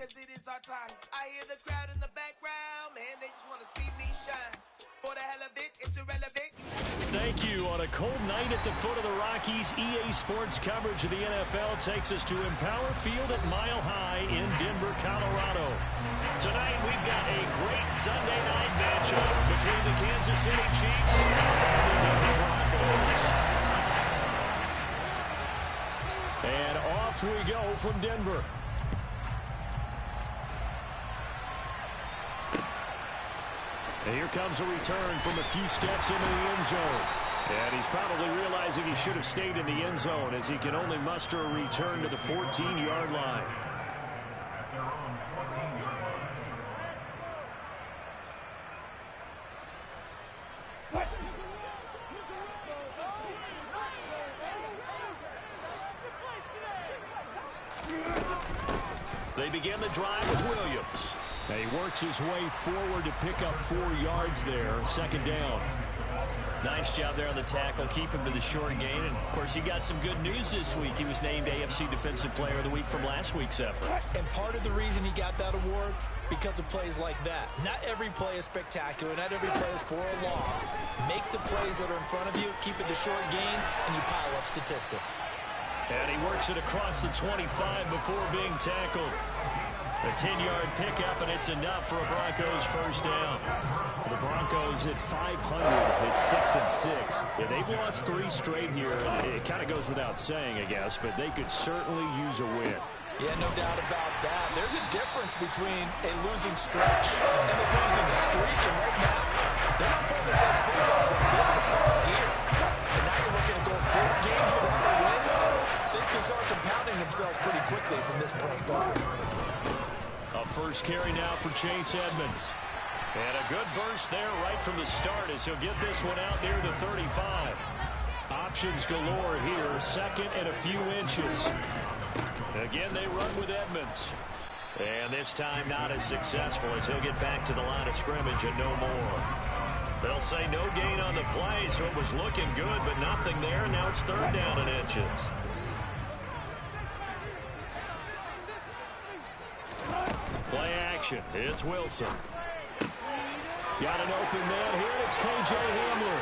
as it is our time. I hear the crowd in the background, man, they just want to see me shine. For the hell of it, it's irrelevant. Thank you. On a cold night at the foot of the Rockies, EA Sports coverage of the NFL takes us to Empower Field at Mile High in Denver, Colorado. Tonight, we've got a great Sunday night matchup between the Kansas City Chiefs and the Denver Broncos. And off we go from Denver. And here comes a return from a few steps into the end zone. And he's probably realizing he should have stayed in the end zone as he can only muster a return to the 14-yard line. They begin the drive with Williams. He works his way forward to pick up 4 yards there, second down. Nice job there on the tackle, keep him to the short gain. And, of course, he got some good news this week. He was named AFC Defensive Player of the Week from last week's effort. And part of the reason he got that award, because of plays like that. Not every play is spectacular. Not every play is for a loss. Make the plays that are in front of you, keep it to short gains, and you pile up statistics. And he works it across the 25 before being tackled. A 10-yard pickup, and it's enough for a Broncos first down. The Broncos at 500 at 6-6. Yeah, they've lost 3 straight here, and it kind of goes without saying, I guess, but they could certainly use a win. Yeah, no doubt about that. There's a difference between a losing stretch and a losing streak, and right now, they're not playing their best football, but they're fall here. And now you're looking at going 4 games without a win. Things can start compounding themselves pretty quickly from this point forward. A first carry now for Chase Edmonds. And a good burst there right from the start as he'll get this one out near the 35. Options galore here, second and a few inches. Again, they run with Edmonds. And this time not as successful as he'll get back to the line of scrimmage and no more. They'll say no gain on the play, so it was looking good, but nothing there. Now it's third down and inches. Play action. It's Wilson. Got an open man here. It's K.J. Hamler.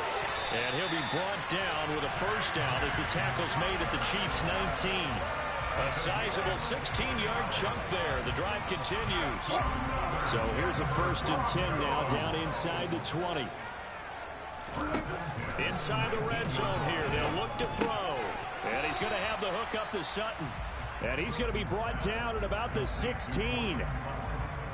And he'll be brought down with a first down as the tackle's made at the Chiefs' 19. A sizable 16-yard chunk there. The drive continues. So here's a 1st and 10 now down inside the 20. Inside the red zone here. They'll look to throw. And he's going to have the hook up to Sutton. And he's going to be brought down at about the 16.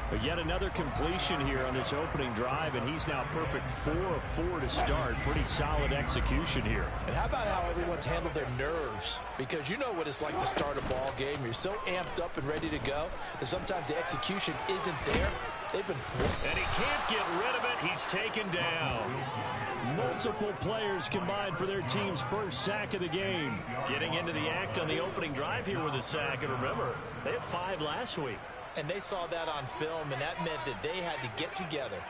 But yet another completion here on this opening drive, and he's now perfect 4 of 4 to start. Pretty solid execution here. And how about how everyone's handled their nerves? Because you know what it's like to start a ball game. You're so amped up and ready to go, and sometimes the execution isn't there. They've been and he can't get rid of it. He's taken down. Multiple players combined for their team's first sack of the game. Getting into the act on the opening drive here with a sack. And remember, they had 5 last week. And they saw that on film, and that meant that they had to get together.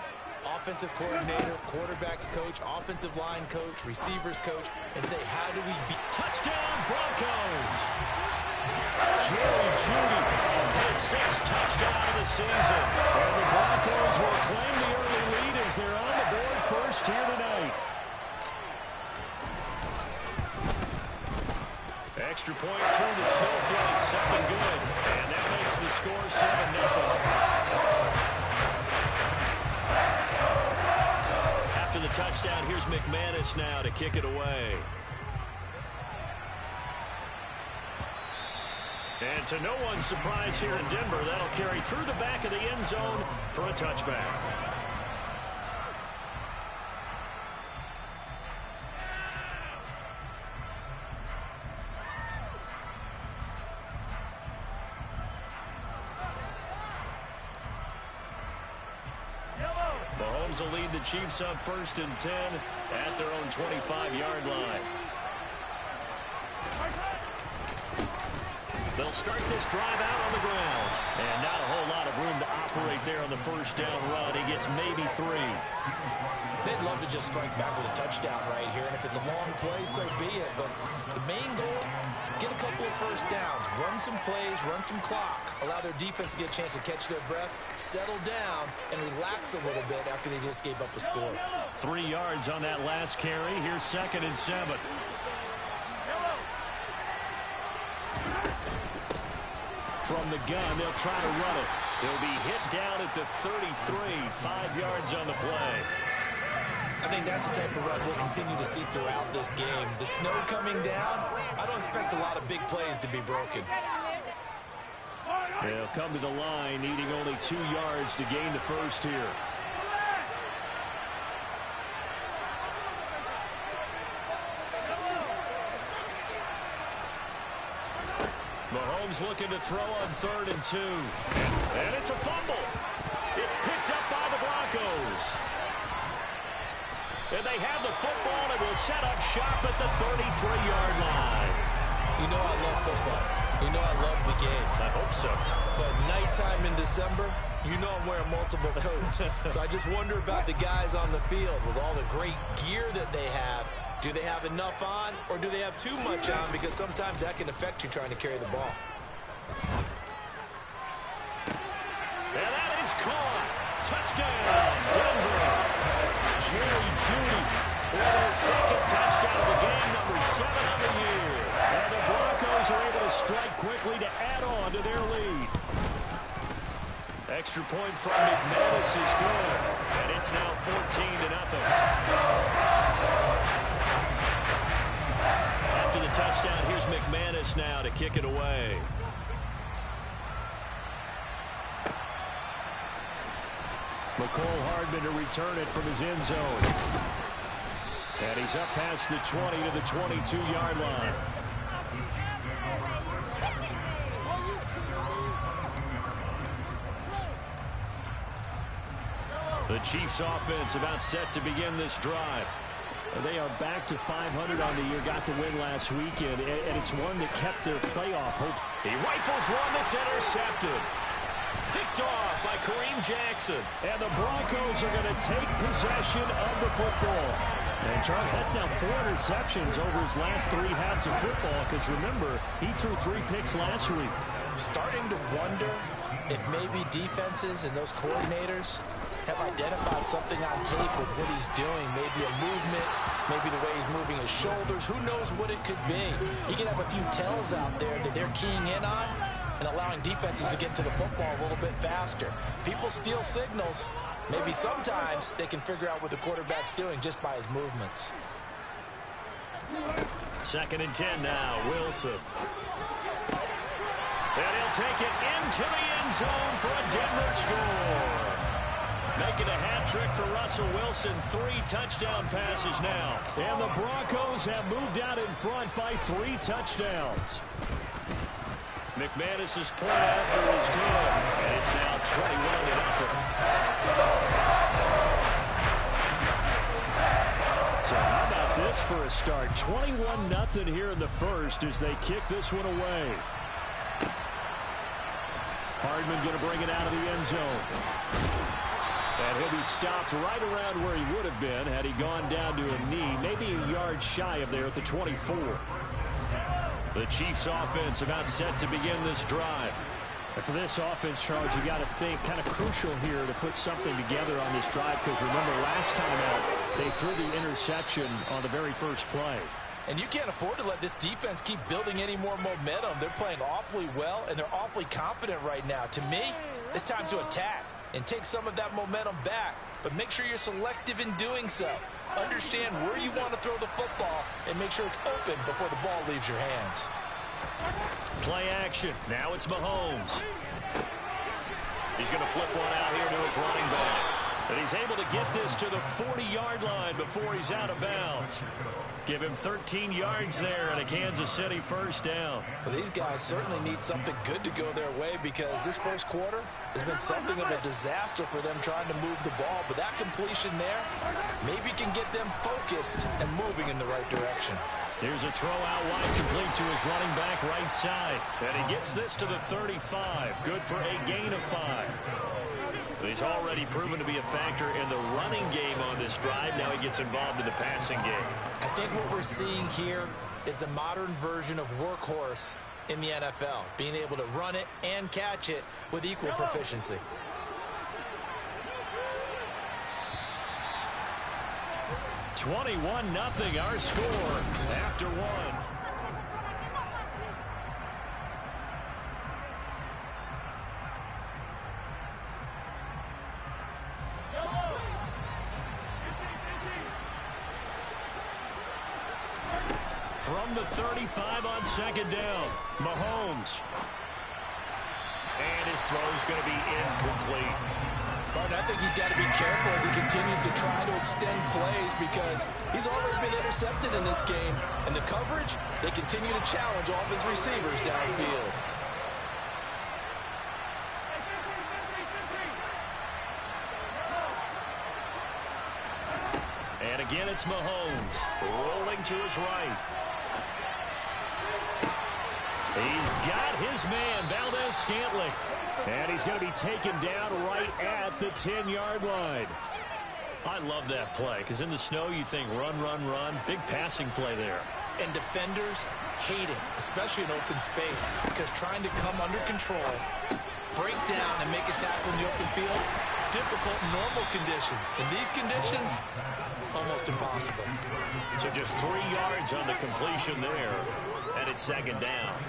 Offensive coordinator, quarterback's coach, offensive line coach, receivers coach, and say, how do we beat? Touchdown, Broncos! Jerry Jeudy, his 6th touchdown of the season. And the Broncos will claim the early lead as they're on the board first here tonight. Extra point through the snowflakes, something good. And that makes the score 7-0. After the touchdown, here's McManus now to kick it away. And to no one's surprise here in Denver, that'll carry through the back of the end zone for a touchback. Mahomes will lead the Chiefs up 1st and 10 at their own 25-yard line. They'll start this drive out on the ground. And not a whole lot of room to operate there on the first down run. He gets maybe 3. They'd love to just strike back with a touchdown right here, and if it's a long play, so be it. But the main goal, get a couple of first downs, run some plays, run some clock, allow their defense to get a chance to catch their breath, settle down, and relax a little bit after they just gave up a score. 3 yards on that last carry. Here's 2nd and 7. From the gun, they'll try to run it. He'll be hit down at the 33, 5 yards on the play. I think that's the type of run we'll continue to see throughout this game. The snow coming down, I don't expect a lot of big plays to be broken. They'll come to the line, needing only 2 yards to gain the first here. Mahomes looking to throw on 3rd and 2. And it's a fumble. It's picked up by the Broncos. And they have the football and will set up shop at the 33-yard line. You know I love football. You know I love the game. I hope so. But nighttime in December, you know I'm wearing multiple coats. So I just wonder about the guys on the field with all the great gear that they have. Do they have enough on, or do they have too much on? Because sometimes that can affect you trying to carry the ball. And that is caught. Touchdown, Denver. Jerry Jeudy with his 2nd touchdown of the game, number 7 on the year. And the Broncos are able to strike quickly to add on to their lead. Extra point from McManus is good. And it's now 14-0. After the touchdown, here's McManus now to kick it away. Mecole Hardman to return it from his end zone. And he's up past the 20 to the 22-yard line. The Chiefs offense about set to begin this drive. They are back to 500 on the year, got the win last weekend, and it's one that kept their playoff hopes. He rifles one that's intercepted. Picked off by Kareem Jackson. And the Broncos are going to take possession of the football. And, Charles, that's now 4 interceptions over his last 3 halves of football, because, remember, he threw 3 picks last week. Starting to wonder if maybe defenses and those coordinators have identified something on tape with what he's doing. Maybe a movement, maybe the way he's moving his shoulders. Who knows what it could be? He could have a few tells out there that they're keying in on and allowing defenses to get to the football a little bit faster. People steal signals. Maybe sometimes they can figure out what the quarterback's doing just by his movements. 2nd and 10 now, Wilson. And he'll take it into the end zone for a Denver score. Making a hat trick for Russell Wilson. 3 touchdown passes now. And the Broncos have moved out in front by 3 touchdowns. McManus's point after is good. And it's now 21-0. So how about this for a start? 21-0 here in the first as they kick this one away. Hardman going to bring it out of the end zone. And he'll be stopped right around where he would have been had he gone down to a knee, maybe a yard shy of there at the 24. The Chiefs offense about set to begin this drive. And for this offense, Charles, you got to think kind of crucial here to put something together on this drive, because remember last time out they threw the interception on the very first play. And you can't afford to let this defense keep building any more momentum. They're playing awfully well, and they're awfully confident right now. To me, it's time to attack and take some of that momentum back. But make sure you're selective in doing so. Understand where you want to throw the football and make sure it's open before the ball leaves your hands. Play action. Now it's Mahomes. He's going to flip one out here to his running back. And he's able to get this to the 40-yard line before he's out of bounds. Give him 13 yards there and a Kansas City first down. Well, these guys certainly need something good to go their way, because this first quarter has been something of a disaster for them trying to move the ball. But that completion there maybe can get them focused and moving in the right direction. Here's a throw out wide, complete to his running back right side. And he gets this to the 35. Good for a gain of 5. He's already proven to be a factor in the running game on this drive. Now he gets involved in the passing game. I think what we're seeing here is the modern version of workhorse in the NFL, being able to run it and catch it with equal proficiency. (21-0) our score after one. From the 35 on second down, Mahomes. And his throw's going to be incomplete. Martin, I think he's got to be careful as he continues to try to extend plays because he's already been intercepted in this game. And the coverage, they continue to challenge all of his receivers downfield. And again, it's Mahomes rolling to his right. He's got his man, Valdez-Scantling. And he's going to be taken down right at the 10-yard line. I love that play because in the snow you think run, run, run. Big passing play there. And defenders hate it, especially in open space, because trying to come under control, break down, and make a tackle in the open field, difficult in normal conditions. In these conditions, almost impossible. So just 3 yards on the completion there, and it's second down.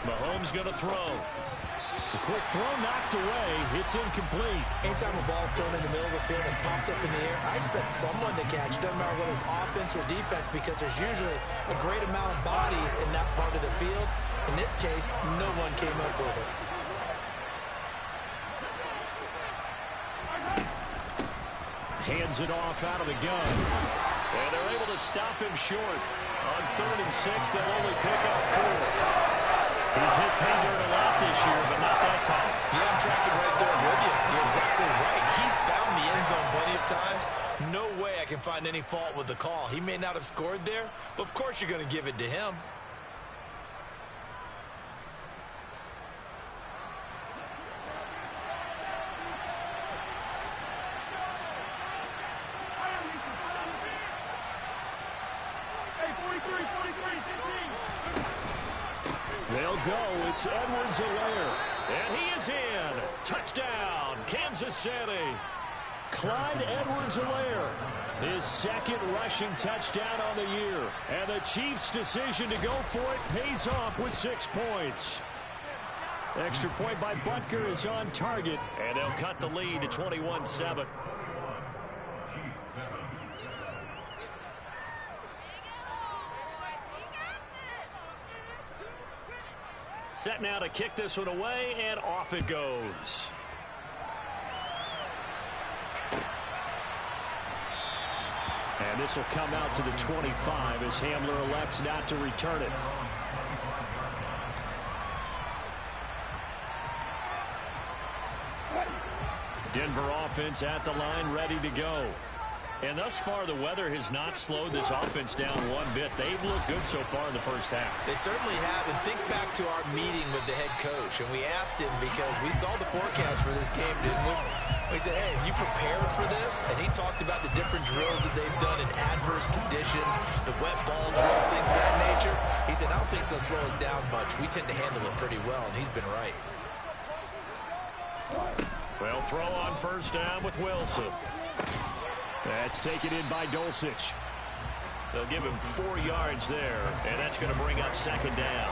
Mahomes going to throw. The quick throw knocked away. It's incomplete. Anytime a ball's thrown in the middle of the field and it's popped up in the air, I expect someone to catch. Doesn't matter whether it's offense or defense because there's usually a great amount of bodies in that part of the field. In this case, no one came up with it. Hands it off out of the gun. And they're able to stop him short. On 3rd and 6, they'll only pick up 4. He's hit pay dirt a lot this year, but not that time. Yeah, I'm tracking right there with you. You're exactly right. He's found the end zone plenty of times. No way I can find any fault with the call. He may not have scored there, but of course you're going to give it to him. They'll go. It's Edwards-Helaire. And he is in. Touchdown, Kansas City. Clyde Edwards-Helaire. His second rushing touchdown on the year. And the Chiefs' decision to go for it pays off with 6 points. Extra point by Butker is on target. And they'll cut the lead to 21-7. Set now to kick this one away, and off it goes. And this will come out to the 25 as Hamler elects not to return it. Denver offense at the line, ready to go. And thus far, the weather has not slowed this offense down one bit. They've looked good so far in the first half. They certainly have. And think back to our meeting with the head coach. And we asked him because we saw the forecast for this game, didn't we? We said, hey, have you prepared for this? And he talked about the different drills that they've done in adverse conditions, the wet ball drills, things of that nature. He said, I don't think it's going to slow us down much. We tend to handle it pretty well, and he's been right. Well, throw on first down with Wilson. That's taken in by Dulcich. They'll give him 4 yards there, and that's going to bring up second down.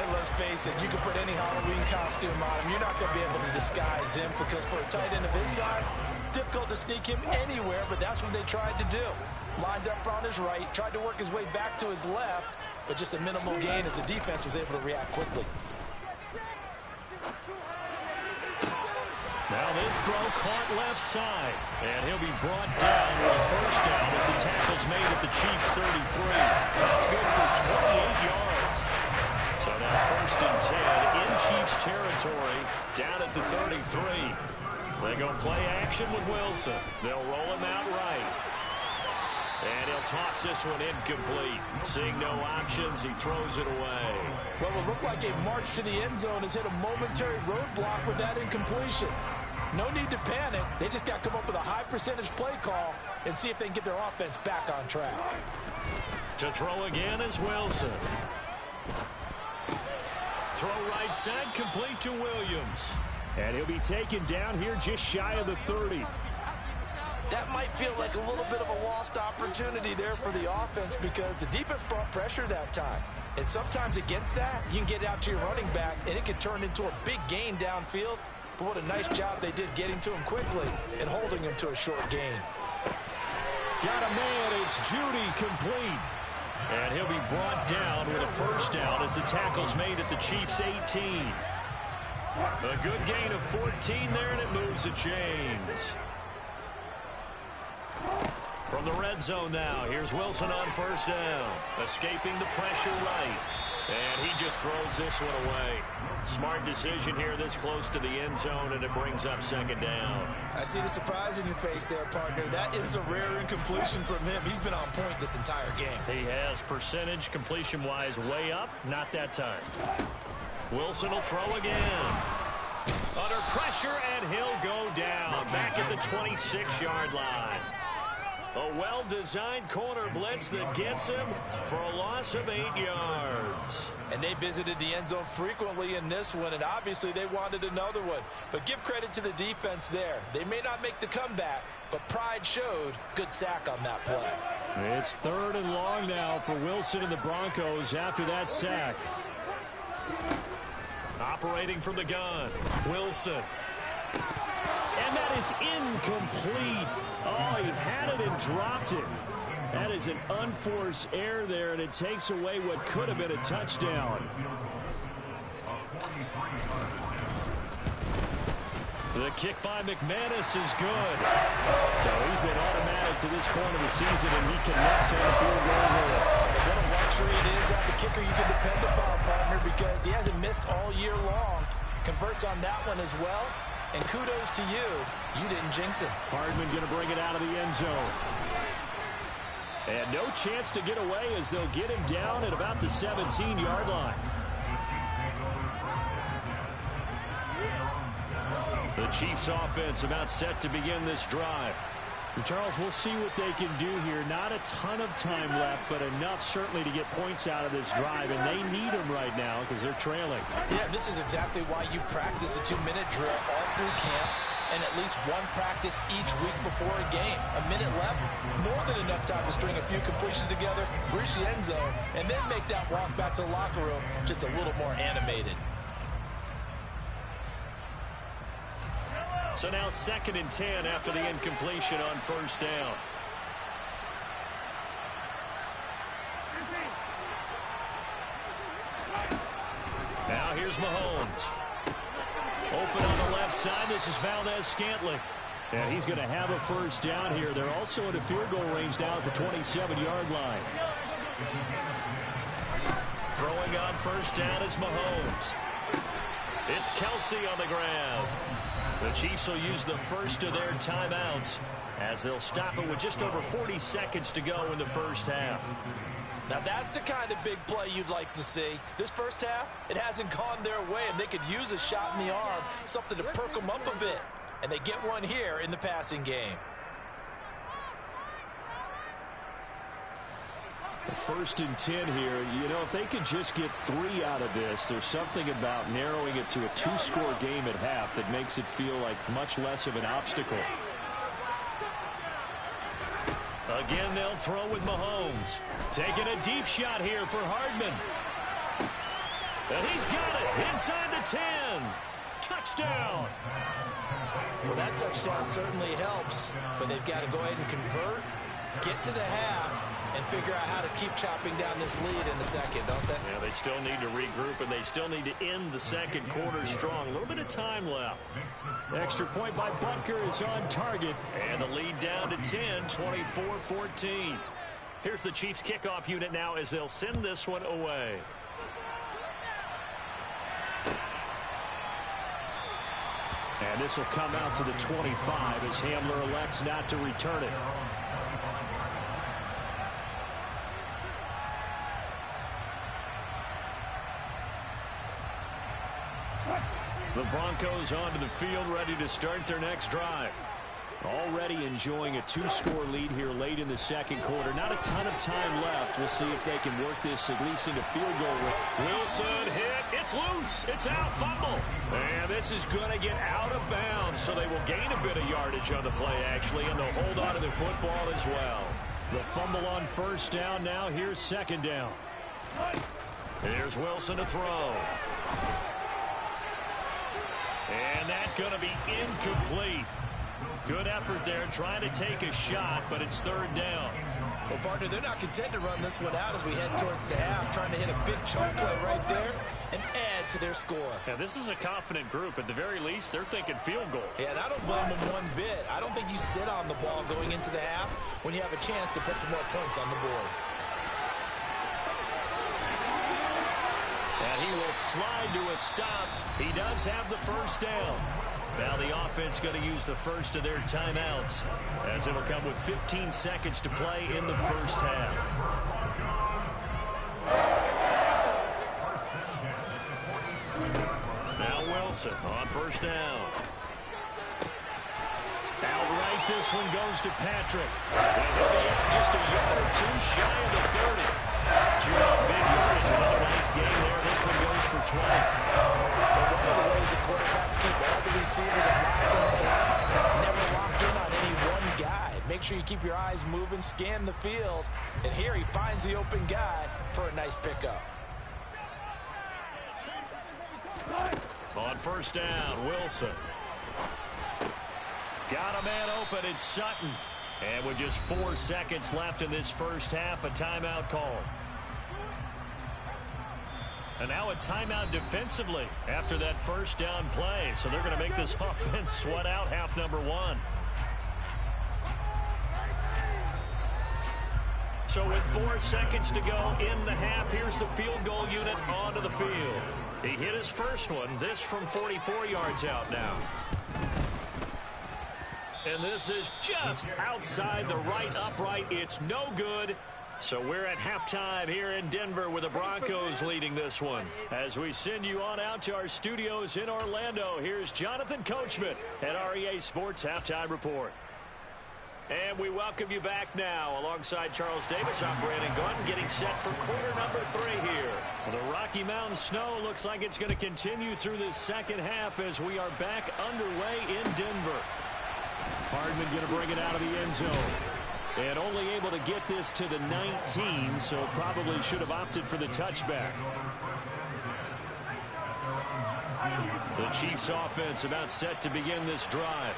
And let's face it, you can put any Halloween costume on him. You're not going to be able to disguise him because for a tight end of his size, difficult to sneak him anywhere, but that's what they tried to do. Lined up on his right, tried to work his way back to his left, but just a minimal gain as the defense was able to react quickly. Now this throw caught left side, and he'll be brought down with a first down as the tackle's made at the Chiefs' 33. That's good for 28 yards. So now 1st and 10 in territory down at the 33. They go play action with Wilson. They'll roll him out right. And he'll toss this one incomplete. Seeing no options, he throws it away. What will look like a march to the end zone has hit a momentary roadblock with that incompletion. No need to panic. They just got to come up with a high percentage play call and see if they can get their offense back on track. To throw again is Wilson. Throw right side, complete to Williams. And he'll be taken down here just shy of the 30. That might feel like a little bit of a lost opportunity there for the offense because the defense brought pressure that time. And sometimes against that, you can get out to your running back, and it can turn into a big gain downfield. But what a nice job they did getting to him quickly and holding him to a short gain. Got a man, it's Judy, complete. And he'll be brought down with a first down as the tackle's made at the Chiefs' 18. A good gain of 14 there, and it moves the chains. From the red zone now, here's Wilson on first down. Escaping the pressure right. And he just throws this one away. Smart decision here this close to the end zone, and it brings up second down. I see the surprise in your face there, partner. That is a rare incompletion from him. He's been on point this entire game. He has percentage completion-wise way up. Not that time. Wilson will throw again. Under pressure, and he'll go down. Back at the 26-yard line. A well-designed corner blitz that gets him for a loss of 8 yards. And they visited the end zone frequently in this one, and obviously they wanted another one. But give credit to the defense there. They may not make the comeback, but pride showed. Good sack on that play. It's 3rd and long now for Wilson and the Broncos after that sack. Operating from the gun, Wilson. And that is incomplete. Oh, he had it and dropped it. That is an unforced error there, and it takes away what could have been a touchdown. The kick by McManus is good. So he's been automatic to this point of the season, and he connects on the field goal here. What a luxury it is to have the kicker you can depend upon, partner, because he hasn't missed all year long. Converts on that one as well. And kudos to you. You didn't jinx him. Hardman going to bring it out of the end zone. And no chance to get away as they'll get him down at about the 17-yard line. The Chiefs offense about set to begin this drive. And Charles, we'll see what they can do here. Not a ton of time left, but enough certainly to get points out of this drive, and they need them right now because they're trailing. Yeah, this is exactly why you practice a 2-minute drill all through camp and at least one practice each week before a game. A minute left, more than enough time to string a few completions together, reach the end zone, and then make that walk back to the locker room just a little more animated. So now 2nd and 10 after the incompletion on first down. Now here's Mahomes. Open on the left side. This is Valdez-Scantling. And he's going to have a first down here. They're also in a field goal range now at the 27-yard line. Throwing on first down is Mahomes. It's Kelsey on the ground. The Chiefs will use the first of their timeouts as they'll stop it with just over 40 seconds to go in the first half. Now that's the kind of big play you'd like to see. This first half, it hasn't gone their way, and they could use a shot in the arm, something to perk them up a bit. And they get one here in the passing game. First and 10 here. You know, if they could just get 3 out of this, there's something about narrowing it to a 2-score game at half that makes it feel like much less of an obstacle. Again, they'll throw with Mahomes. Taking a deep shot here for Hardman. And he's got it inside the 10. Touchdown. Well, that touchdown certainly helps, but they've got to go ahead and convert, get to the half, and figure out how to keep chopping down this lead in the second, don't they? Yeah, they still need to regroup, and they still need to end the second quarter strong. A little bit of time left. Extra point by Butker is on target. And the lead down to 10, 24-14. Here's the Chiefs kickoff unit now as they'll send this one away. And this will come out to the 25 as Hamler elects not to return it. The Broncos onto the field, ready to start their next drive. Already enjoying a 2-score lead here late in the second quarter. Not a ton of time left. We'll see if they can work this at least into field goal range. Wilson hit. It's loose. It's out. Fumble. And this is going to get out of bounds, so they will gain a bit of yardage on the play, actually, and they'll hold on to the football as well. The fumble on first down. Now here's second down. Here's Wilson to throw. And that's going to be incomplete. Good effort there, trying to take a shot, but it's third down. Well, partner, they're not content to run this one out as we head towards the half, trying to hit a big chunk play right there and add to their score. Yeah, this is a confident group. At the very least, they're thinking field goal. Yeah, and I don't blame them one bit. I don't think you sit on the ball going into the half when you have a chance to put some more points on the board. And he will slide to a stop. He does have the first down. Now the offense going to use the first of their timeouts, as it will come with 15 seconds to play in the first half. Now Wilson on first down. Outright, this one goes to Patrick. And he'll be out just a yard or two shy of the 30. Chewing up big yardage. Another nice game there. This one goes for 20. One of the ways the quarterbacks keep all the receivers alive in the play. Never lock in on any one guy. Make sure you keep your eyes moving, scan the field. And here he finds the open guy for a nice pickup. On first down, Wilson. Got a man open. It's Sutton. And with just 4 seconds left in this first half, a timeout call. And now a timeout defensively after that first down play. So they're going to make this offense sweat out half number one. So with 4 seconds to go in the half, here's the field goal unit onto the field. He hit his first one. This from 44 yards out now. And this is just outside the right upright. It's no good. So we're at halftime here in Denver with the Broncos leading this one. As we send you on out to our studios in Orlando, here's Jonathan Coachman at REA Sports Halftime Report. And we welcome you back now. Alongside Charles Davis, I'm Brandon Gaudin, getting set for quarter number 3 here. Well, the Rocky Mountain snow looks like it's going to continue through this second half as we are back underway in Denver. Hardman going to bring it out of the end zone. And only able to get this to the 19, so probably should have opted for the touchback. The Chiefs offense about set to begin this drive.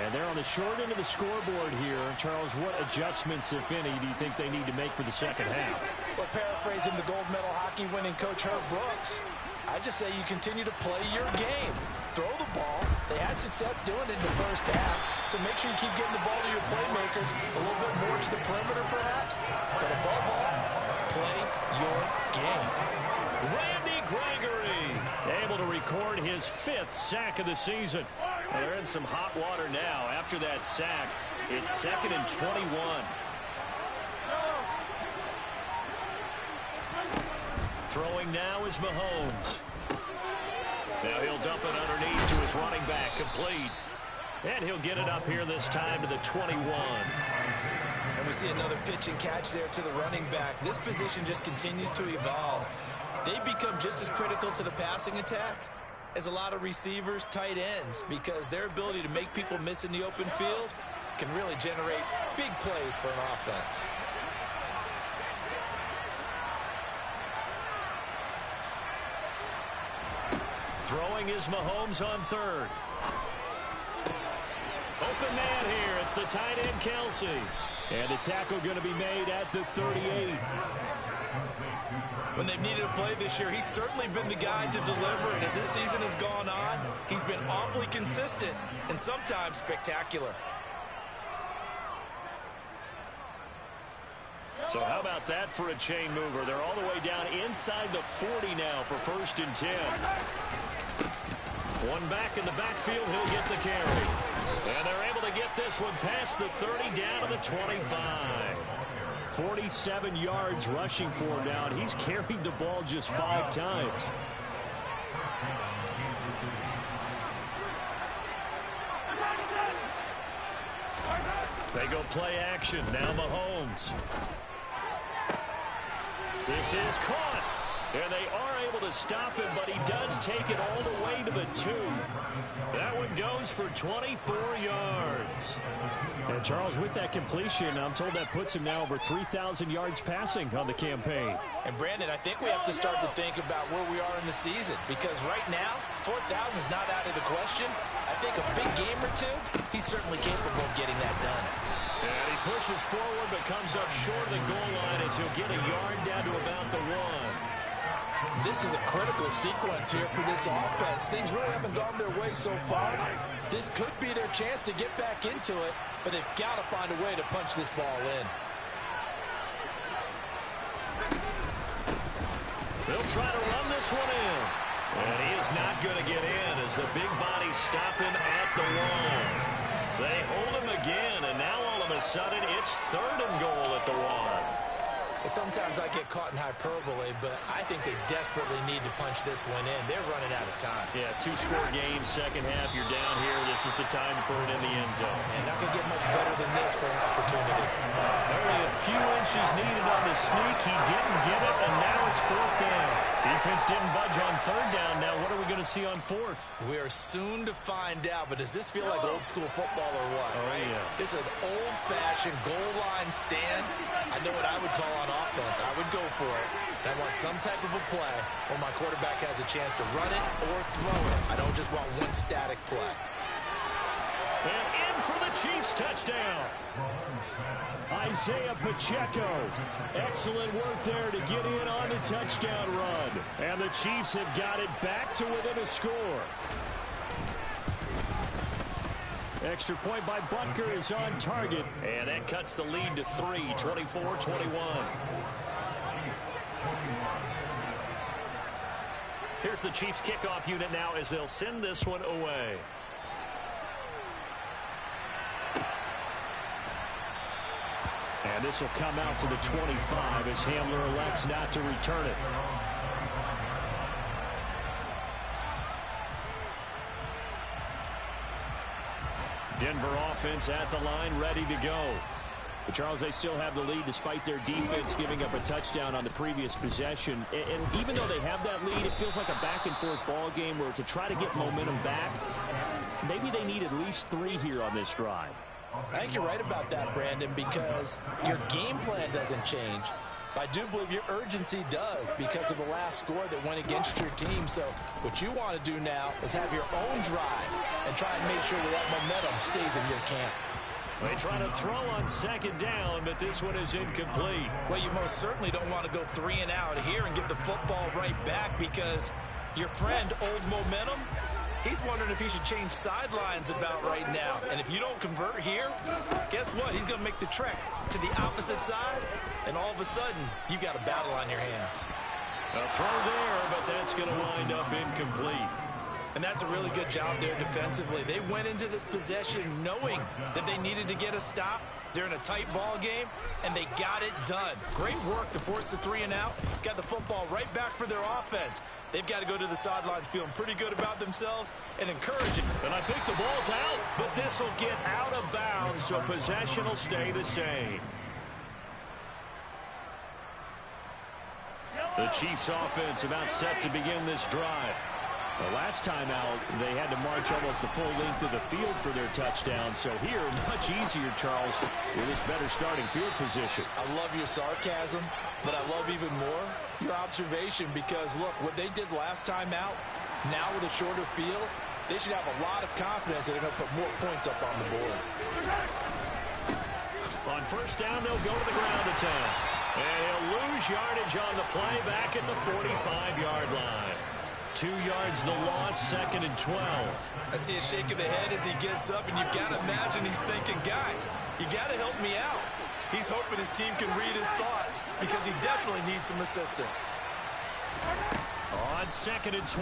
And they're on the short end of the scoreboard here. Charles, what adjustments, if any, do you think they need to make for the second half? Well, paraphrasing the gold medal hockey winning coach Herb Brooks, I just say you continue to play your game. Throw the ball. They had success doing it in the first half, so make sure you keep getting the ball to your playmakers, a little bit more to the perimeter perhaps, but above all, play your game. Randy Gregory able to record his 5th sack of the season. Well, they're in some hot water now. After that sack, it's 2nd and 21. Throwing now is Mahomes. Now he'll dump it underneath to his running back, complete. And he'll get it up here this time to the 21. And we see another pitch and catch there to the running back. This position just continues to evolve. They become just as critical to the passing attack as a lot of receivers, tight ends, because their ability to make people miss in the open field can really generate big plays for an offense. Throwing is Mahomes on third. Open man here. It's the tight end, Kelsey. And the tackle going to be made at the 38. When they've needed a play this year, he's certainly been the guy to deliver. And as this season has gone on, he's been awfully consistent and sometimes spectacular. So how about that for a chain mover? They're all the way down inside the 40 now for 1st and 10. 1 One back in the backfield, he'll get the carry. And they're able to get this one past the 30 down to the 25. 47 yards rushing for him now, and he's carried the ball just 5 times. They go play action. Now Mahomes. This is caught. And they are able to stop him, but he does take it all the way to the 2. That one goes for 24 yards. And Charles, with that completion, I'm told that puts him now over 3,000 yards passing on the campaign. And Brandon, I think we have to start to think about where we are in the season, because right now, 4,000 is not out of the question. I think a big game or two, he's certainly capable of getting that done. And he pushes forward, but comes up short of the goal line as he'll get a yard down to about the 1. This is a critical sequence here for this offense. Things really haven't gone their way so far. This could be their chance to get back into it, but they've got to find a way to punch this ball in. They'll try to run this one in. And he is not going to get in as the big bodies stop him at the 1. They hold him again, and now all of a sudden it's 3rd and goal at the 1. Sometimes I get caught in hyperbole, but I think they desperately need to punch this one in. They're running out of time. Yeah, 2-score game, second half. You're down here. This is the time to put it in the end zone. And not going to get much better than this for an opportunity. Only a few inches needed on the sneak. He didn't get it, and now it's 4th down. Defense didn't budge on 3rd down. Now what are we going to see on 4th? We are soon to find out, but does this feel like old school football or what? Oh, yeah. This is an old-fashioned goal line stand. I know what I would call on offense. I would go for it. I want some type of a play where my quarterback has a chance to run it or throw it. I don't just want one static play. And in for the Chiefs touchdown. Isaiah Pacheco. Excellent work there to get in on the touchdown run. And the Chiefs have got it back to within a score. Extra point by Butker is on target. And that cuts the lead to 3, 24-21. Here's the Chiefs kickoff unit now as they'll send this one away. And this will come out to the 25 as Hamler elects not to return it. Denver offense at the line, ready to go. But Charles, they still have the lead despite their defense giving up a touchdown on the previous possession. And even though they have that lead, it feels like a back-and-forth ball game where to try to get momentum back, maybe they need at least 3 here on this drive. I think you're right about that, Brandon, because your game plan doesn't change. I do believe your urgency does because of the last score that went against your team. So what you want to do now is have your own drive and try and make sure that momentum stays in your camp. They try to throw on 2nd down, but this one is incomplete. Well, you most certainly don't want to go 3 and out here and get the football right back because your friend, Old Momentum, he's wondering if he should change sidelines about right now. And if you don't convert here, guess what? He's going to make the trek to the opposite side, and all of a sudden, you got a battle on your hands. A throw there, but that's going to wind up incomplete. And that's a really good job there defensively. They went into this possession knowing that they needed to get a stop. They're in a tight ball game, and they got it done. Great work to force the 3 and out. Got the football right back for their offense. They've got to go to the sidelines feeling pretty good about themselves and encouraging. And I think the ball's out, but this will get out of bounds, so possession will stay the same. The Chiefs offense about set to begin this drive. The last time out, they had to march almost the full length of the field for their touchdown. So here, much easier, Charles, with this better starting field position. I love your sarcasm, but I love even more your observation because, look, what they did last time out, now with a shorter field, they should have a lot of confidence that they're going to put more points up on the board. On 1st down, they'll go to the ground attack. And he'll lose yardage on the play back at the 45-yard line. 2 yards the loss, 2nd and 12. I see a shake of the head as he gets up, and you've got to imagine he's thinking, guys, you got to help me out. He's hoping his team can read his thoughts because he definitely needs some assistance. On 2nd and 12,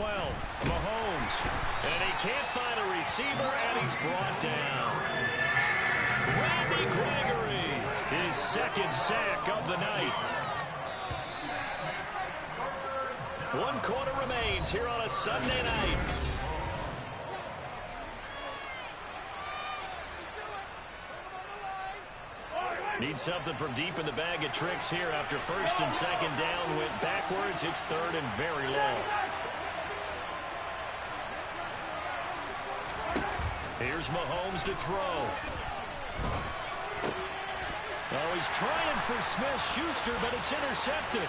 Mahomes. And he can't find a receiver, and he's brought down. Randy Gregory, his second sack of the night. 1 quarter remains here on a Sunday night. Need something from deep in the bag of tricks here after first and second down went backwards. It's third and very long. Here's Mahomes to throw. Oh, he's trying for Smith-Schuster, but it's intercepted.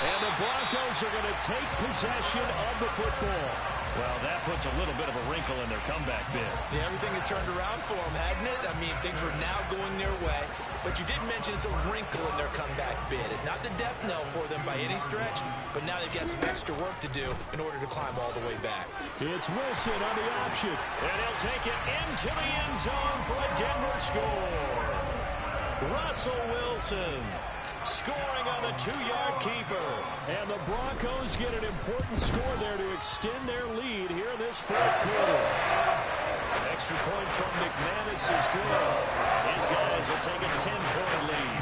And the Broncos are going to take possession of the football. Well, that puts a little bit of a wrinkle in their comeback bid. Yeah, everything had turned around for them, hadn't it? I mean, things were now going their way. But you did mention it's a wrinkle in their comeback bid. It's not the death knell for them by any stretch, but now they've got some extra work to do in order to climb all the way back. It's Wilson on the option. And he'll take it into the end zone for a Denver score. Russell Wilson scoring on the 2-yard keeper. And the Broncos get an important score there to extend their lead here in this fourth quarter. An extra point from McManus is good. His guys will take a 10-point lead.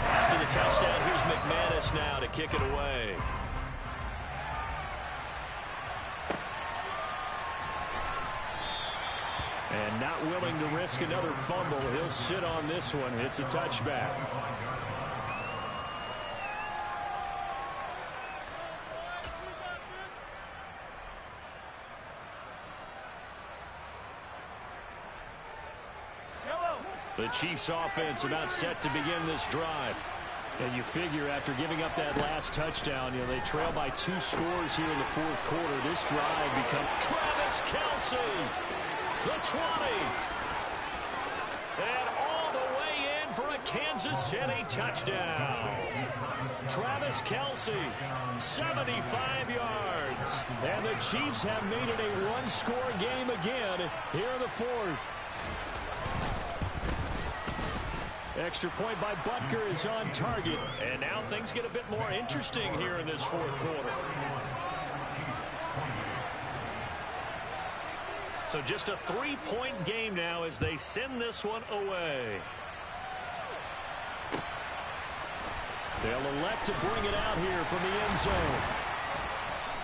After the touchdown, here's McManus now to kick it away. And not willing to risk another fumble. He'll sit on this one. It's a touchback. The Chiefs offense about set to begin this drive. And you figure after giving up that last touchdown, they trail by 2 scores here in the fourth quarter. This drive becomes Travis Kelce. The 20. And all the way in for a Kansas City touchdown. Travis Kelce, 75 yards. And the Chiefs have made it a 1-score game again here in the fourth. Extra point by Butker is on target. And now things get a bit more interesting here in this fourth quarter. So just a 3-point game now as they send this one away. They'll elect to bring it out here from the end zone.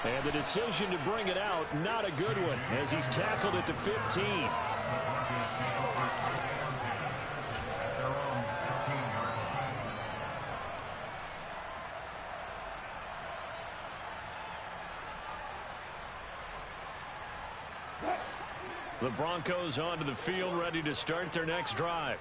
And the decision to bring it out, not a good one, as he's tackled at the 15. The Broncos onto the field, ready to start their next drive.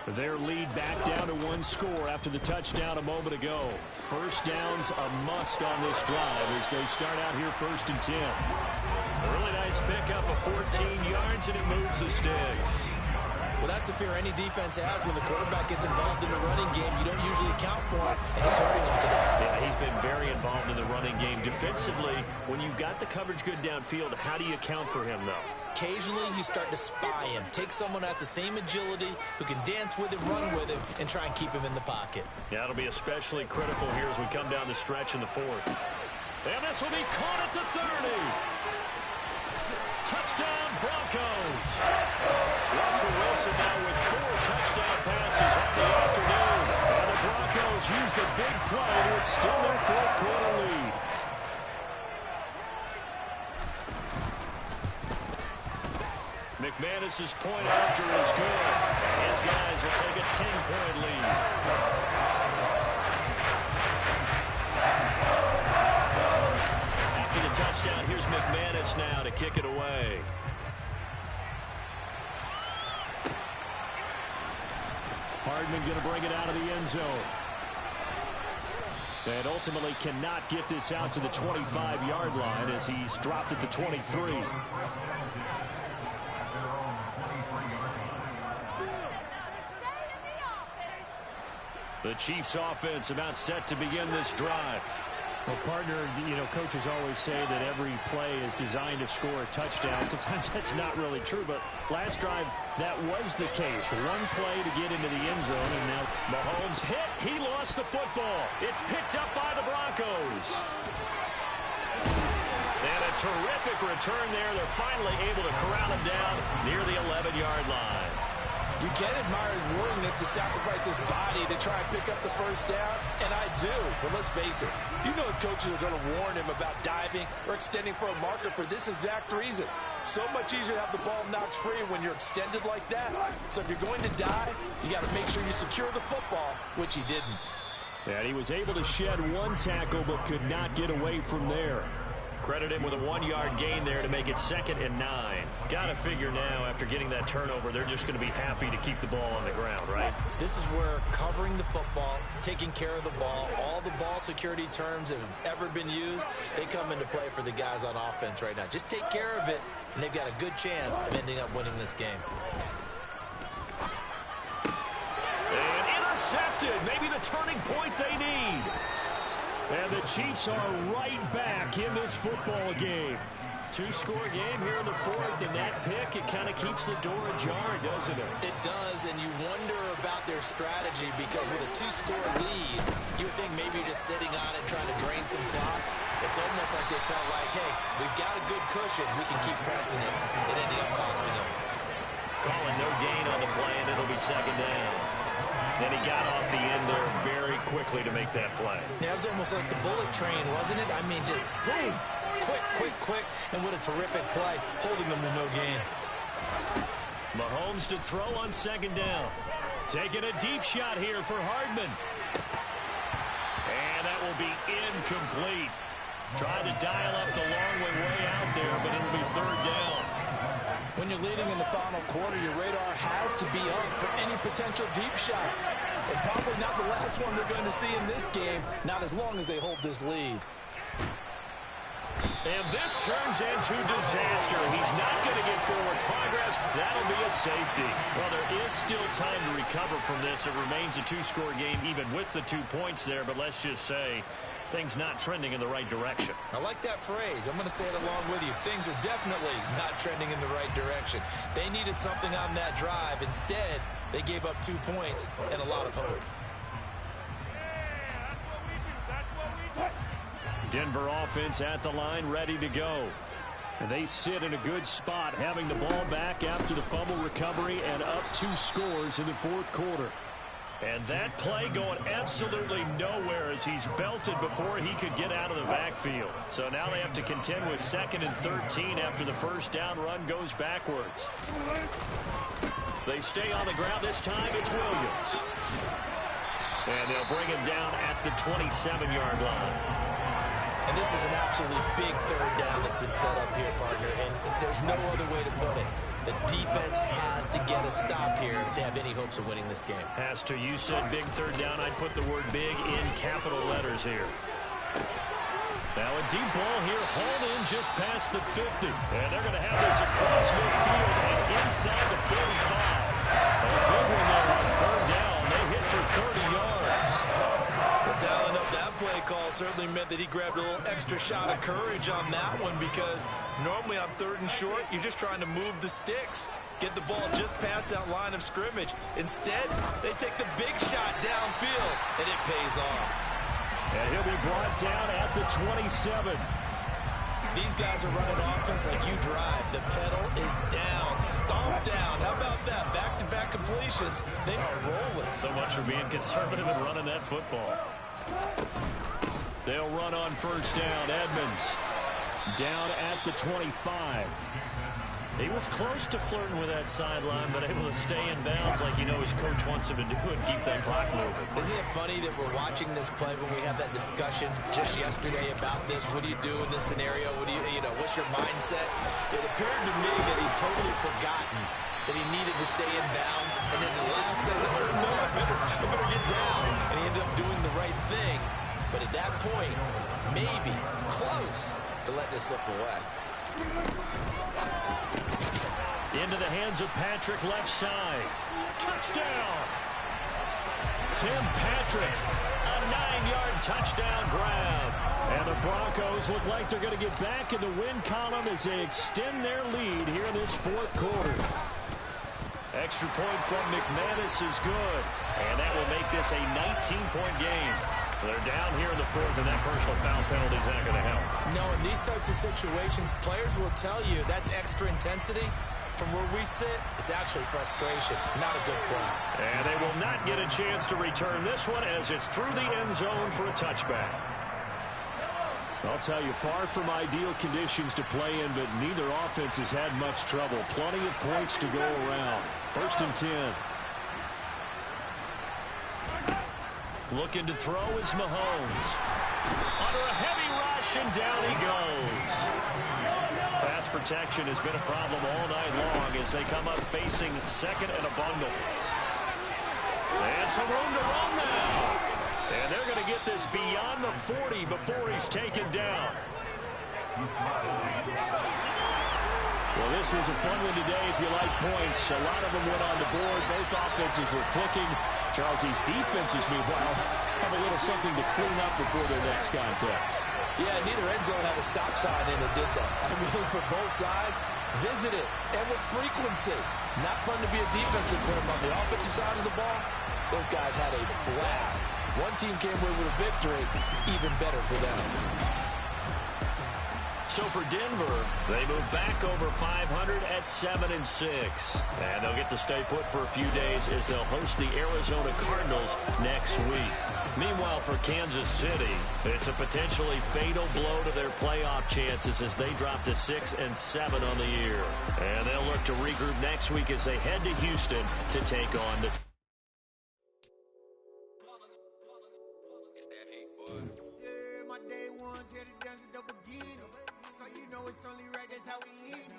Their lead back down to 1 score after the touchdown a moment ago. First down's a must on this drive as they start out here 1st and 10. A really nice pickup of 14 yards, and it moves the sticks. Well, that's the fear any defense has when the quarterback gets involved in the running game. You don't usually account for it, and he's hurting them today. Yeah, he's been very involved in the running game. Defensively, when you've got the coverage good downfield, how do you account for him, though? Occasionally, you start to spy him. Take someone that's the same agility, who can dance with him, run with him, and try and keep him in the pocket. Yeah, it'll be especially critical here as we come down the stretch in the fourth. And this will be caught at the 30. Touchdown, Broncos. Russell Wilson now with 4 touchdown passes on the afternoon. And the Broncos use the big play to extend their fourth quarter lead. McManus's point after is good. His guys will take a 10-point lead. After the touchdown, here's McManus now to kick it away. Hardman going to bring it out of the end zone. And ultimately cannot get this out to the 25-yard line as he's dropped at the 23. The Chiefs offense about set to begin this drive. Well, partner, coaches always say that every play is designed to score a touchdown. Sometimes that's not really true, but last drive, that was the case. One play to get into the end zone, and now Mahomes hit. He lost the football. It's picked up by the Broncos. And a terrific return there. They're finally able to corral him down near the 11-yard line. You can admire his willingness to sacrifice his body to try and pick up the first down, and I do. But let's face it, his coaches are going to warn him about diving or extending for a marker for this exact reason. So much easier to have the ball knocked free when you're extended like that. So if you're going to dive, you got to make sure you secure the football, which he didn't. And he was able to shed one tackle but could not get away from there. Credit him with a 1-yard gain there to make it 2nd and 9. Got to figure now, after getting that turnover, they're just going to be happy to keep the ball on the ground, right? This is where covering the football, taking care of the ball, all the ball security terms that have ever been used, they come into play for the guys on offense right now. Just take care of it, and they've got a good chance of ending up winning this game. And intercepted. Maybe the turning point they need. And the Chiefs are right back in this football game. 2-score game here in the 4th, and that pick, it kind of keeps the door ajar, doesn't it? It does, and you wonder about their strategy because with a 2-score lead, you would think maybe you're just sitting on it trying to drain some clock. It's almost like they felt like, hey, we've got a good cushion. We can keep pressing it. It ended up costing them. Calling no gain on the play, and it'll be 2nd down. Then he got off the end there very quickly to make that play. Yeah, it was almost like the bullet train, wasn't it? I mean, just zoom. Quick, and what a terrific play, holding them to no gain. Mahomes to throw on 2nd down. Taking a deep shot here for Hardman. And that will be incomplete. Tried to dial up the long way out there, but it'll be 3rd down. When you're leading in the final quarter, your radar has to be up for any potential deep shots. And probably not the last one they're going to see in this game, not as long as they hold this lead. And this turns into disaster. He's not going to get forward progress. That'll be a safety. Well, there is still time to recover from this. It remains a 2-score game even with the 2 points there, but let's just say things not trending in the right direction. I like that phrase. I'm going to say it along with you. Things are definitely not trending in the right direction. They needed something on that drive. Instead, they gave up 2 points and a lot of hope. Denver offense at the line, ready to go. And they sit in a good spot, having the ball back after the fumble recovery and up 2 scores in the 4th quarter. And that play going absolutely nowhere as he's belted before he could get out of the backfield. So now they have to contend with 2nd and 13 after the first down run goes backwards. They stay on the ground. This time it's Williams. And they'll bring him down at the 27-yard line. And this is an absolutely big 3rd down that's been set up here, partner. And there's no other way to put it. The defense has to get a stop here to have any hopes of winning this game. Has to. You said big 3rd down. I'd put the word big in capital letters here. Now a deep ball here, hauled in just past the 50. And they're going to have this across midfield and inside the 45. A big one there on 3rd down. They hit for 30 yards. Well, dialing up that play call certainly meant that he grabbed a little extra shot of courage on that one because normally on 3rd and short, you're just trying to move the sticks, get the ball just past that line of scrimmage. Instead, they take the big shot downfield, and it pays off. And he'll be brought down at the 27. These guys are running offense like you drive. The pedal is down, stomp down. How about that? Back-to-back completions. They are rolling. So much for being conservative and running that football. They'll run on 1st down. Edmonds down at the 25. He was close to flirting with that sideline, but able to stay in bounds like his coach wants him to do and keep that clock moving. Isn't it funny that we're watching this play when we had that discussion just yesterday about this? What do you do in this scenario? What do what's your mindset? It appeared to me that he'd totally forgotten that he needed to stay in bounds, and then the last second, no, I better get down. And he ended up doing the right thing. But at that point, maybe close to let this slip away. Into the hands of Patrick, left side. Touchdown! Tim Patrick, a 9-yard touchdown grab. And the Broncos look like they're going to get back in the win column as they extend their lead here in this fourth quarter. Extra point from McManus is good. And that will make this a 19-point game. They're down here in the fourth, and that personal foul penalty is not going to help. No, in these types of situations, players will tell you that's extra intensity. From where we sit, it's actually frustration, not a good play. And they will not get a chance to return this one as it's through the end zone for a touchback. I'll tell you, far from ideal conditions to play in, but neither offense has had much trouble. Plenty of points to go around. 1st and 10. Looking to throw is Mahomes. Under a heavy rush, and down he goes. Pass protection has been a problem all night long as they come up facing second and a bundle. And some room to run now. And they're going to get this beyond the 40 before he's taken down. Well, this was a fun one today if you like points. A lot of them went on the board. Both offenses were clicking. Charles, these defenses, meanwhile, have a little something to clean up before their next contest. Yeah, neither end zone had a stop sign in it, did that. I mean, for both sides, visit it, and with frequency. Not fun to be a defensive player, but on the offensive side of the ball, those guys had a blast. One team came away with a victory, even better for them. So for Denver, they move back over 500 at 7-6. And they'll get to stay put for a few days as they'll host the Arizona Cardinals next week. Meanwhile, for Kansas City, it's a potentially fatal blow to their playoff chances as they drop to 6-7 on the year. And they'll look to regroup next week as they head to Houston to take on the it's only right, that's how we eat it.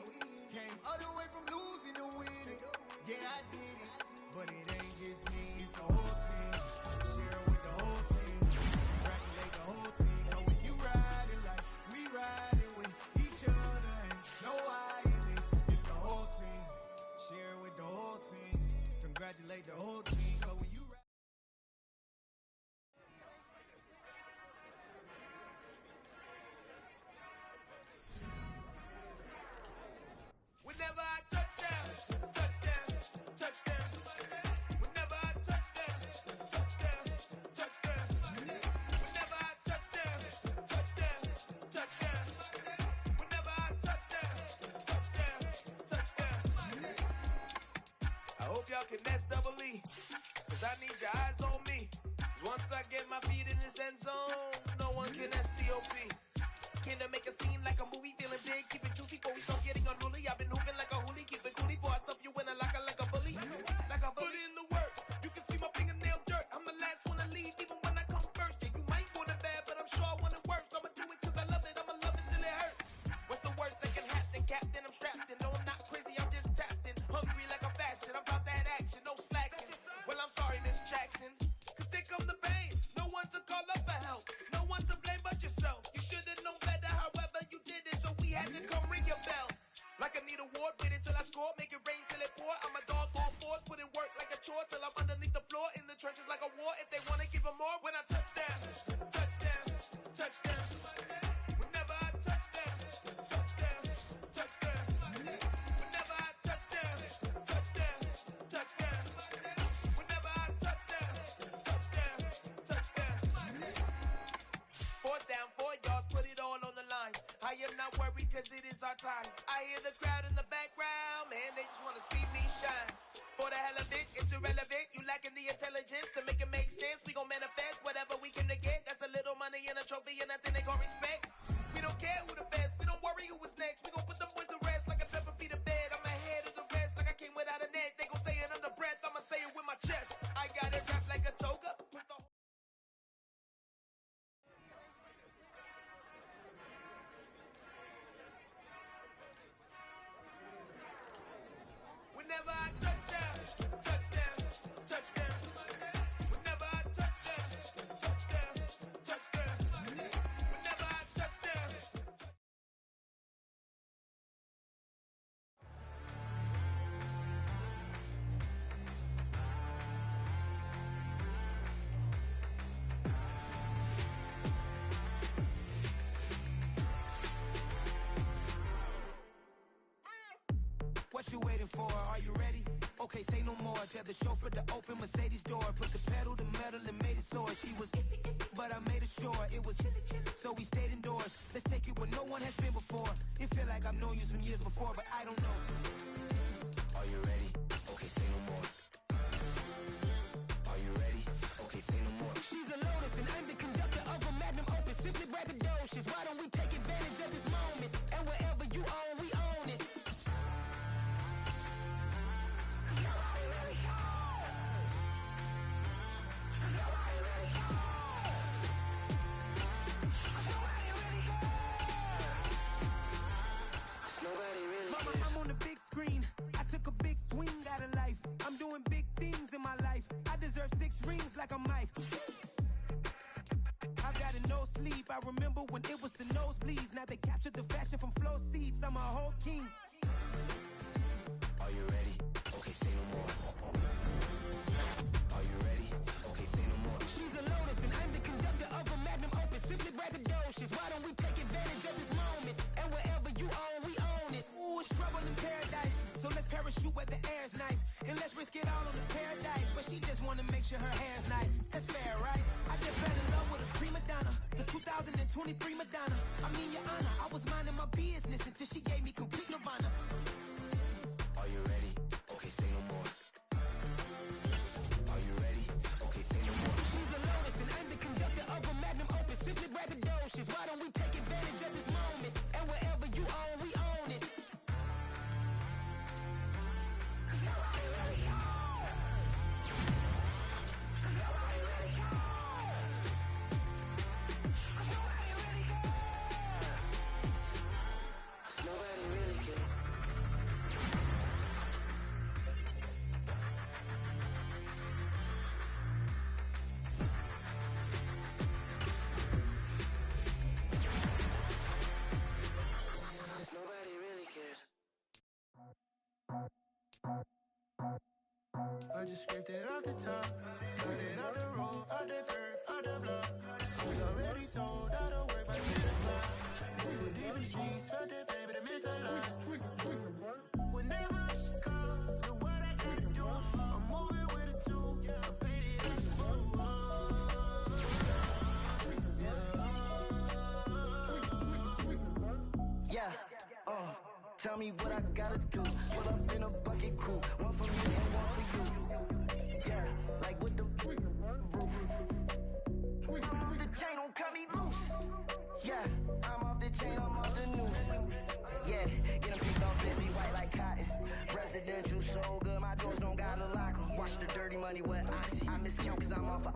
Came all the way from losing to winning. Yeah, I did it. But it ain't just me, it's the whole team. Share it with the whole team. Congratulate the whole team. Know when you riding like we riding with each other. Ain't no I in this, it's the whole team. Share it with the whole team. Congratulate the whole team. Know when you Whenever I touchdown, touchdown, touchdown. Whenever I touchdown, touchdown, touchdown. Whenever I touchdown, touchdown, touchdown. Whenever I touchdown, touchdown, touchdown. I hope y'all can nest double E, cause I need your eyes on me. Once I get my feet in this end zone, no one can STOP. Can I make a scene like a movie, feeling big, keep it juicy before we start getting unruly. I've been hooping like a hoolie, keep it coolie before I stuff you in a locker like a bully. Like a bully. Put in the work, you can see my fingernail dirt. I'm the last one to leave, even when I come first. Yeah, you might want it bad, but I'm sure I want it worse. I'ma do it cause I love it, I'ma love it till it hurts. What's the worst that can happen? Captain, I'm strapped in. No, I'm not crazy, I'm just tapped in. Hungry like I'm fasting, I'm about that action, no slacking. Well, I'm sorry, Miss Jackson, cause here come the pain. No one to call up for help, no one to blame but yourself. You should've known better, however you did it, so we had to come ring your bell. Like I need a ward, wait until I score, make it rain till it pour. I'm a dog on force, put in work like a chore till I'm underneath the floor, in the trenches like a war. If they wanna give them more, when I touchdown, touchdown, touchdown. Whenever I touchdown, touchdown, touchdown. Whenever I touchdown, touchdown, touchdown. Whenever I touchdown, touchdown, touchdown. 4th down, 4 yards, put it all on the line. I am not worried cause it is our time. I hear the crowd in the background, man, they just wanna see me shine. For the hell of it, it's irrelevant. You lacking the intelligence to make it make sense. We gon' manifest whatever we came to get. That's a little money and a trophy and nothing they gon' respect. We don't care who the best, we don't worry who was next. We gon' put them boys to rest like a 7 feet of bed. I'm ahead of the rest like I came without a net. They gon' say it under breath, I'ma say it with my chest. I got it wrapped like a toga. Whenever I touchdown, touchdown, touchdown. Whenever I touchdown, touchdown, before. Are you ready? Okay, say no more. Tell the chauffeur to open Mercedes door. Put the pedal to metal and made it soar. She was, but I made it sure it was. So we stayed indoors. Let's take it where no one has been before. It feel like I've known you some years before, but I don't know. Are you ready? Okay, say no more. Are you ready? Okay, say no more. She's a Lotus and I'm the conductor of a Magnum Opus. Simply braggadocious. Why don't we take advantage of this moment? And wherever you own, we own it. Mama, I'm on the big screen. I took a big swing out of life. I'm doing big things in my life. I deserve 6 rings like I'm Mike. I've got a no sleep. I remember when it was the nosebleeds. Now they captured the fashion from flow seats. I'm a whole king. Are you ready? Okay, say no more. Are you ready? Okay, say no more. She's a Lotus and I'm the conductor of a Magnum Opus. Simply braggadocious. Why don't we take advantage of this moment? And wherever you own, we own it. Ooh, it's trouble in paradise. So let's parachute where the air's nice. And let's risk it all on the paradise. But she just wanna make sure her hair's nice. That's fair, right? I just fell in love with a prima donna. The 2023 Madonna. I mean, your honor, I was minding my business until she gave me complete nirvana. Are you ready? Okay, say no more. Are you ready? Okay, say no more. She's a Lotus and I'm the conductor of a Magnum Opus. Simply braggadocious. Why don't we take advantage of this moment? And wherever you own, we own it. Nobody really cares. Nobody really cares. I just scraped it off the top, got it out the road, out the curve, out the block. I was already sold out of work by 10 o'clock. Too deep in the streets, felt that pain, but it meant a lot. Whenever she calls, know what I gotta do. I'm moving with a two, I paid it as a fool. Yeah, tell me what I gotta do. Pull up in a bucket crew, one for me and one for you. Yeah, like with the roof. I'm off the chain, don't cut me loose. Yeah, I'm off the chain, I'm off the noose. Yeah, get them picked off, baby, white like cotton. Residential so good, my doors don't gotta lock 'em. Watch the dirty money with oxy. I miscount cause I'm off a...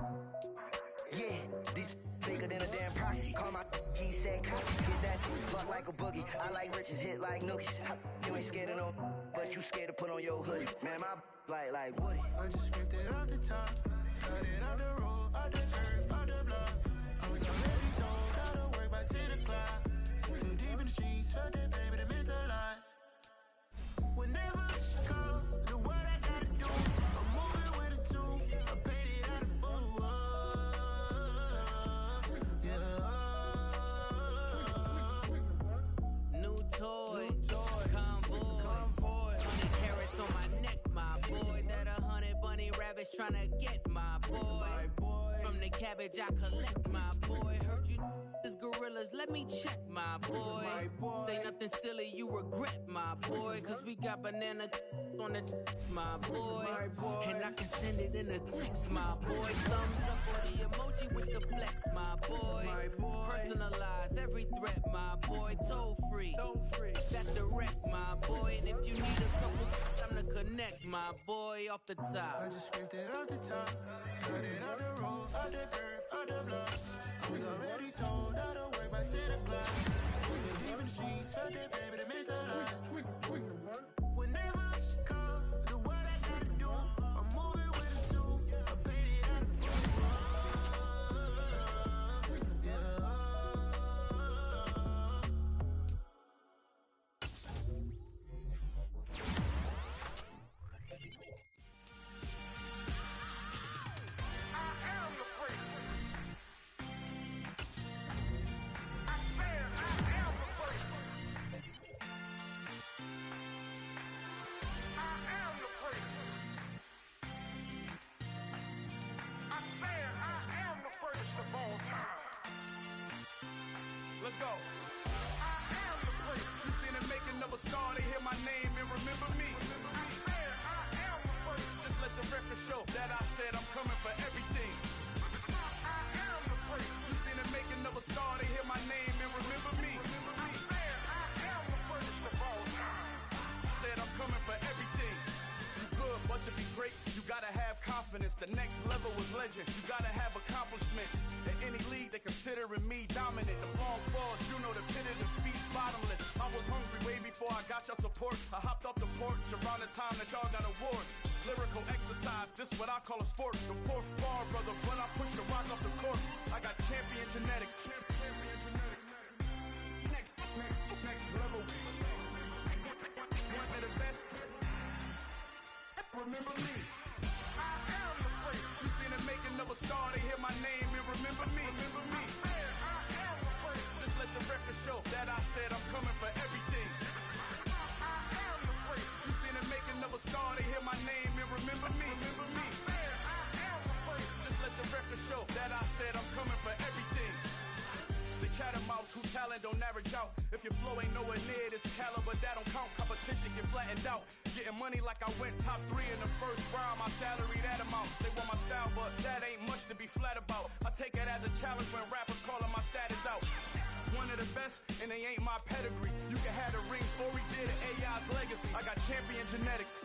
Yeah, these bigger than a damn proxy. Call my he said copy. Get that fuck like a boogie. I like riches, hit like nookies. You ain't scared of no, but you scared to put on your hoodie. Man, my like Woody. I just scraped it off the top, got it out the road, out the curve, out the block. I was already sold out of work by 10 o'clock. Too deep in the streets, felt that pain, but it meant a lot. Whenever she calls, know what I gotta do. I'm moving with a two, I paid it out of fool. New toys, convoys, 100 carats on my neck, my boy. That 100 bunny rabbits tryna get my boy. From the cabbage I collect, my boy. Heard you is gorillas, let me check, my boy. Say nothing silly, you regret, my boy. Cause we got banana on the my boy. And I can send it in a text, my boy. Thumbs up for the emoji with the flex, my boy. Personalize every threat, my boy. Toll free. That's direct, my boy. And if you need a couple, time to connect, my boy, off the top. I just scraped it off the top, got it out the road, out the curve, out the block. I was already sold out of work by 10 o'clock. Too deep in the streets, felt that pain, but it meant a lot. Whenever she calls, know what I gotta do. I'm moving with a two, I paid it out of fool. Let's go. I am the first. You seen the making of a star, they hear my name and remember me. I swear I am the first. Just let the record show that I said I'm coming for everything. I am the first. You seen the making of a star, they hear my name and remember me. I swear I am the first of all time. Said I'm coming for everything. You good, but to be great, you gotta have confidence. The next level was legend. You gotta have accomplishments. In any league, they considering me dominant. The long falls, you know the pit of defeat, bottomless. I was hungry way before I got your support. I hopped off the porch around the time that y'all got awards. Lyrical exercise, this what I call a sport. The fourth bar, brother, when I push the rock off the court. I got champion genetics. Champion genetics. Next level. One of the best. Remember me. I am the first. You seen the making of a star, they hear my name and remember me. Remember me. I am the first. Just let the record show that I said I'm coming for everything. I am the first. You seen the making of a star, they hear my name and remember me. Remember me. I am the first. Just let the record show that I said I'm coming for everything. The chattermouths who talent don't average out. If your flow ain't nowhere near this caliber, that don't count. Competition get flattened out. Getting money like I went top 3 in the first round. My salary that amount. They want my style, but that ain't much to be flat about. I take it as a challenge when rappers calling my status out. One of the best, and they ain't my pedigree. You can have the rings, or we did AI's legacy. I got champion genetics.